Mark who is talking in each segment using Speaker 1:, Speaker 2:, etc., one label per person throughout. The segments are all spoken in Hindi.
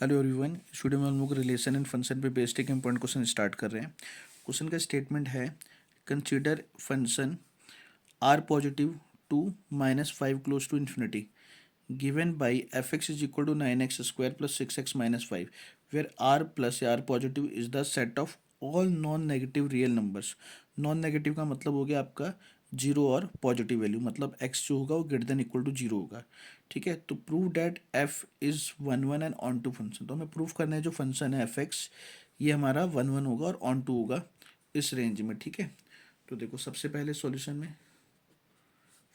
Speaker 1: Hello everyone. इस वीडियो में हम लोग रिलेशन एंड फंक्शन पे बेस्ड एक इम्पॉर्टेंट क्वेश्चन स्टार्ट कर रहे हैं। क्वेश्चन का स्टेटमेंट है, consider function R positive 2 - 5 close to infinity given by F x is equal to 9x² + 6x - 5 where R plus या R positive is the set of all non negative real numbers. Non negative का मतलब हो गया आपका जीरो और पॉजिटिव वैल्यू, मतलब एक्स जो होगा वो greater than equal to zero होगा। ठीक है, तो prove that f is one one and onto function. तो हमें प्रूव करना है जो फंक्शन है एफ एक्स ये हमारा वन वन होगा और ऑन टू होगा इस रेंज में। ठीक है, तो देखो सबसे पहले सॉल्यूशन में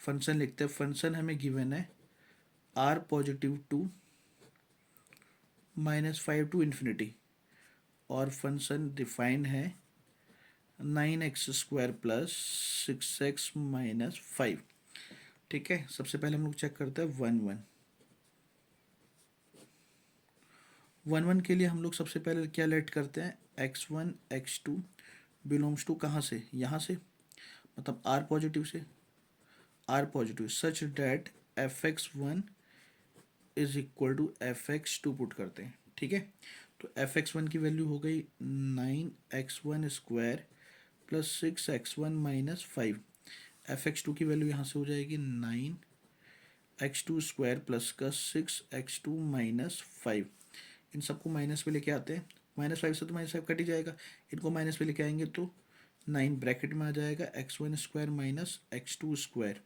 Speaker 1: फंक्शन लिखते हैं। फंक्शन हमें गिवन है आर पॉजिटिव 2 - 5 टू इन्फिनिटी और फंक्शन डिफाइन है 9x² + 6x - 5। ठीक है, सबसे पहले हम लोग चेक करते हैं वन वन। वन वन के लिए हम लोग सबसे पहले क्या लेट करते हैं, x1 x2 बिलोंग्स टू कहाँ से, यहाँ से, मतलब आर पॉजिटिव से। R positive such that fx1 is equal to fx2 put करते हैं। ठीक है, तो fx1 की वैल्यू हो गई 9x1² + 6x1 - 5। fx2 की वैल्यू यहाँ से हो जाएगी 9x2² प्लस का 6x2 - 5। इन सबको माइनस पे लेके आते हैं, -5 से तो -5 कट ही जाएगा। इनको माइनस पे लेके आएंगे तो 9 ब्रैकेट में आ जाएगा x1² - x2²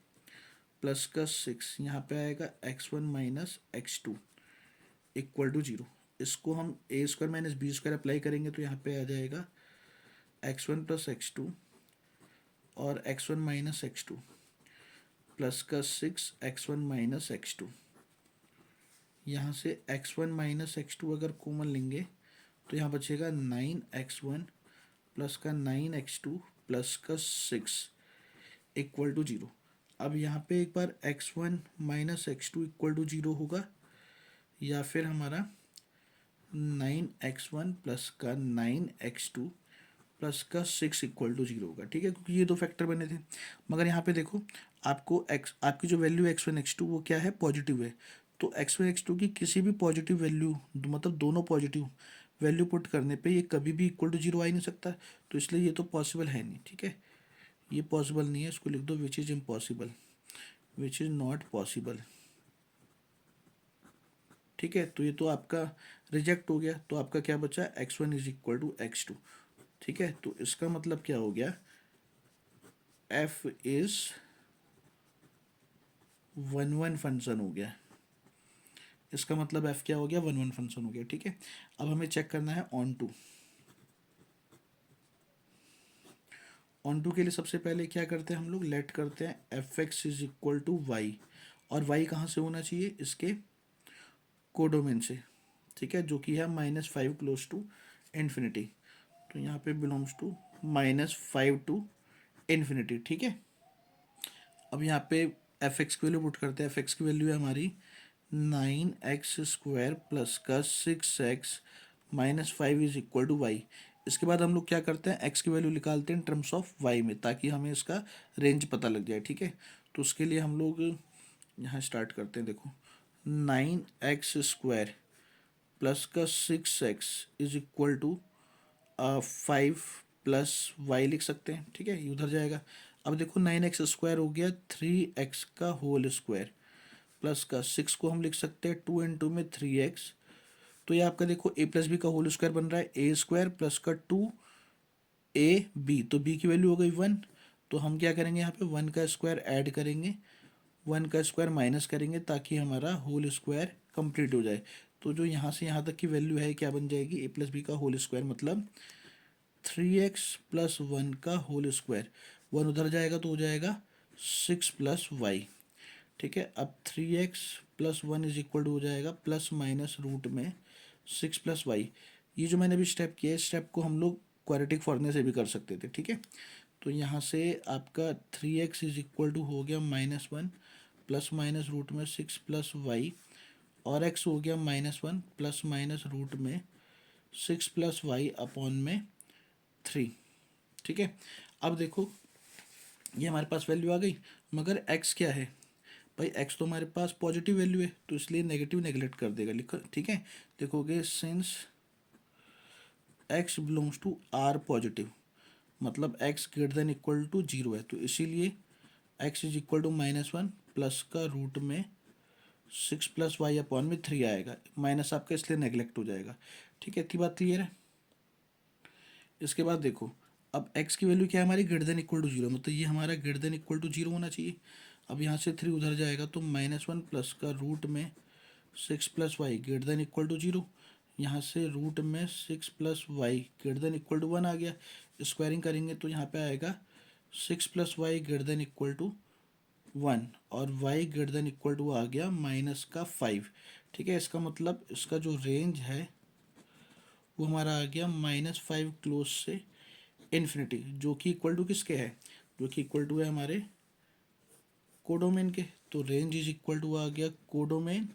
Speaker 1: प्लस का 6, यहाँ पे आएगा x1 - x2 इक्वल टू 0। इसको हम a² - b² अप्लाई करेंगे तो यहाँ पे आ जाएगा x1 + x2 और x1 - x2 प्लस का 6x1 - x2। यहाँ से x1 - x2 अगर कॉमन लेंगे तो यहाँ बचेगा 9x1 प्लस का 9x2 प्लस का 6 इक्वल टू 0। अब यहाँ पे एक बार x1 - x2 इक्वल टू 0 होगा या फिर हमारा 9x1 प्लस का 9x2 प्लस का 6 इक्वल टू 0 होगा। ठीक है, क्योंकि ये दो फैक्टर बने थे। मगर यहाँ पे देखो आपको x आपकी जो वैल्यू x1 x2 वो क्या है, पॉजिटिव है। तो x1 x2 की किसी भी पॉजिटिव वैल्यू, मतलब दोनों पॉजिटिव वैल्यू पुट करने पे ये कभी भी इक्वल टू 0 आ ही नहीं सकता। तो इसलिए ये तो पॉसिबल है नहीं। ठीक है, ये पॉसिबल नहीं है, इसको लिख दो which is impossible, which is not possible. ठीक है, तो ये तो आपका रिजेक्ट हो गया। तो आपका क्या बचा, x1 is equal to x2। ठीक है, तो इसका मतलब क्या हो गया, f is one one function हो गया। इसका मतलब f क्या हो गया, वन वन फंक्शन हो गया। ठीक है, अब हमें चेक करना है ऑन टू। ऑन टू के लिए सबसे पहले क्या करते हैं हम लोग, लेट करते हैं f x is equal to y. और वाई कहाँ से होना चाहिए, इसके कोडोमेन से। ठीक है, जो कि है -5 क्लोज टू इन्फिनिटी। तो यहाँ पे बिलोंग्स टू -5 टू इन्फिनिटी। ठीक है, अब यहाँ पे एफ एक्स की वैल्यू पुट करते हैं। एफ एक्स की वैल्यू है हमारी 9x² प्लस का 6x - 5 is equal to Y. इसके बाद हम लोग क्या करते हैं, एक्स की वैल्यू निकालते हैं टर्म्स ऑफ वाई में, ताकि हमें इसका रेंज पता लग जाए। ठीक है, तो उसके लिए हम लोग यहाँ स्टार्ट करते हैं। देखो 9x² प्लस का 6x is equal to 5 plus y लिख सकते हैं। ठीक है, ये उधर जाएगा। अब देखो 9x² हो गया 3x का होल स्क्वायर प्लस का 6 को हम लिख सकते हैं 2 × 2 में 3x। तो ये आपका देखो a + b का होल स्क्वायर बन रहा है a² प्लस का 2ab। तो b की वैल्यू हो गई 1। तो हम क्या करेंगे, यहाँ पे 1 का स्क्वायर ऐड करेंगे, 1 का स्क्वायर माइनस करेंगे, ताकि हमारा होल स्क्वायर कंप्लीट हो जाए। तो जो यहाँ से यहाँ तक की वैल्यू है क्या बन जाएगी, a + b का होल स्क्वायर मतलब 3x + 1 का होल स्क्वायर। 1 उधर जाएगा तो हो जाएगा 6 + y। ठीक है, अब 3x + 1 इज इक्वल टू हो जाएगा ±√6 + y। ये जो मैंने अभी स्टेप किया है, इस स्टेप को हम लोग क्वाड्रेटिक फॉर्मूले से भी कर सकते थे। ठीक है, तो यहाँ से आपका 3x इज इक्वल टू हो गया -1 ±√6 + y और x हो गया -1 ±√6 + y अपॉन में 3। ठीक है, अब देखो ये हमारे पास वैल्यू आ गई, मगर x क्या है, भाई एक्स तो हमारे पास पॉजिटिव वैल्यू है तो इसलिए नेगेटिव नेगलेक्ट कर देगा, लिखो ठीक है। देखोगे since X belongs to R positive, मतलब X greater than equal to zero है, तो इसीलिए X is equal to -1 plus का रूट में 6 प्लस वाई अपॉन में 3 आएगा, माइनस आपका इसलिए नेगलेक्ट हो जाएगा। ठीक है, इतनी बात क्लियर है। इसके बाद देखो, अब x की वैल्यू क्या है हमारी, greater than equal to zero, मतलब ये हमारा greater than equal to zero होना चाहिए। अब यहाँ से 3 उधर जाएगा तो -1 प्लस का रूट में 6 plus Y greater than equal to zero, यहाँ से रूट में 6 plus Y greater than equal to 1 आ गया। स्क्वायरिंग करेंगे तो यहाँ पे आएगा 6 plus Y greater than equal to 1 और y greater than equal to आ गया -5। ठीक है, इसका मतलब इसका जो रेंज है वो हमारा आ गया -5 क्लोज से इन्फिनिटी, जो कि इक्वल टू किसके है, जो कि इक्वल टू है हमारे कोडोमेन के। तो रेंज इज इक्वल टू आ गया कोडोमेन,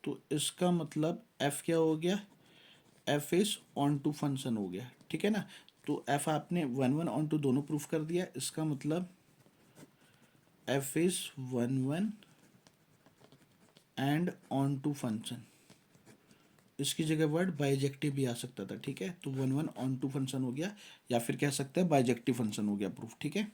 Speaker 1: तो इसका मतलब f क्या हो गया, f is onto function हो गया। ठीक है ना, तो f आपने 1 ऑन टू दोनों प्रूफ कर दिया, इसका मतलब f is 1 and onto function. इसकी जगह वर्ड बाइजेक्टिव भी आ सकता था। ठीक है, तो 1 ऑन टू फंक्शन हो गया, या फिर कह सकते हैं बाइजेक्टिव फंक्शन हो गया प्रूफ। ठीक है।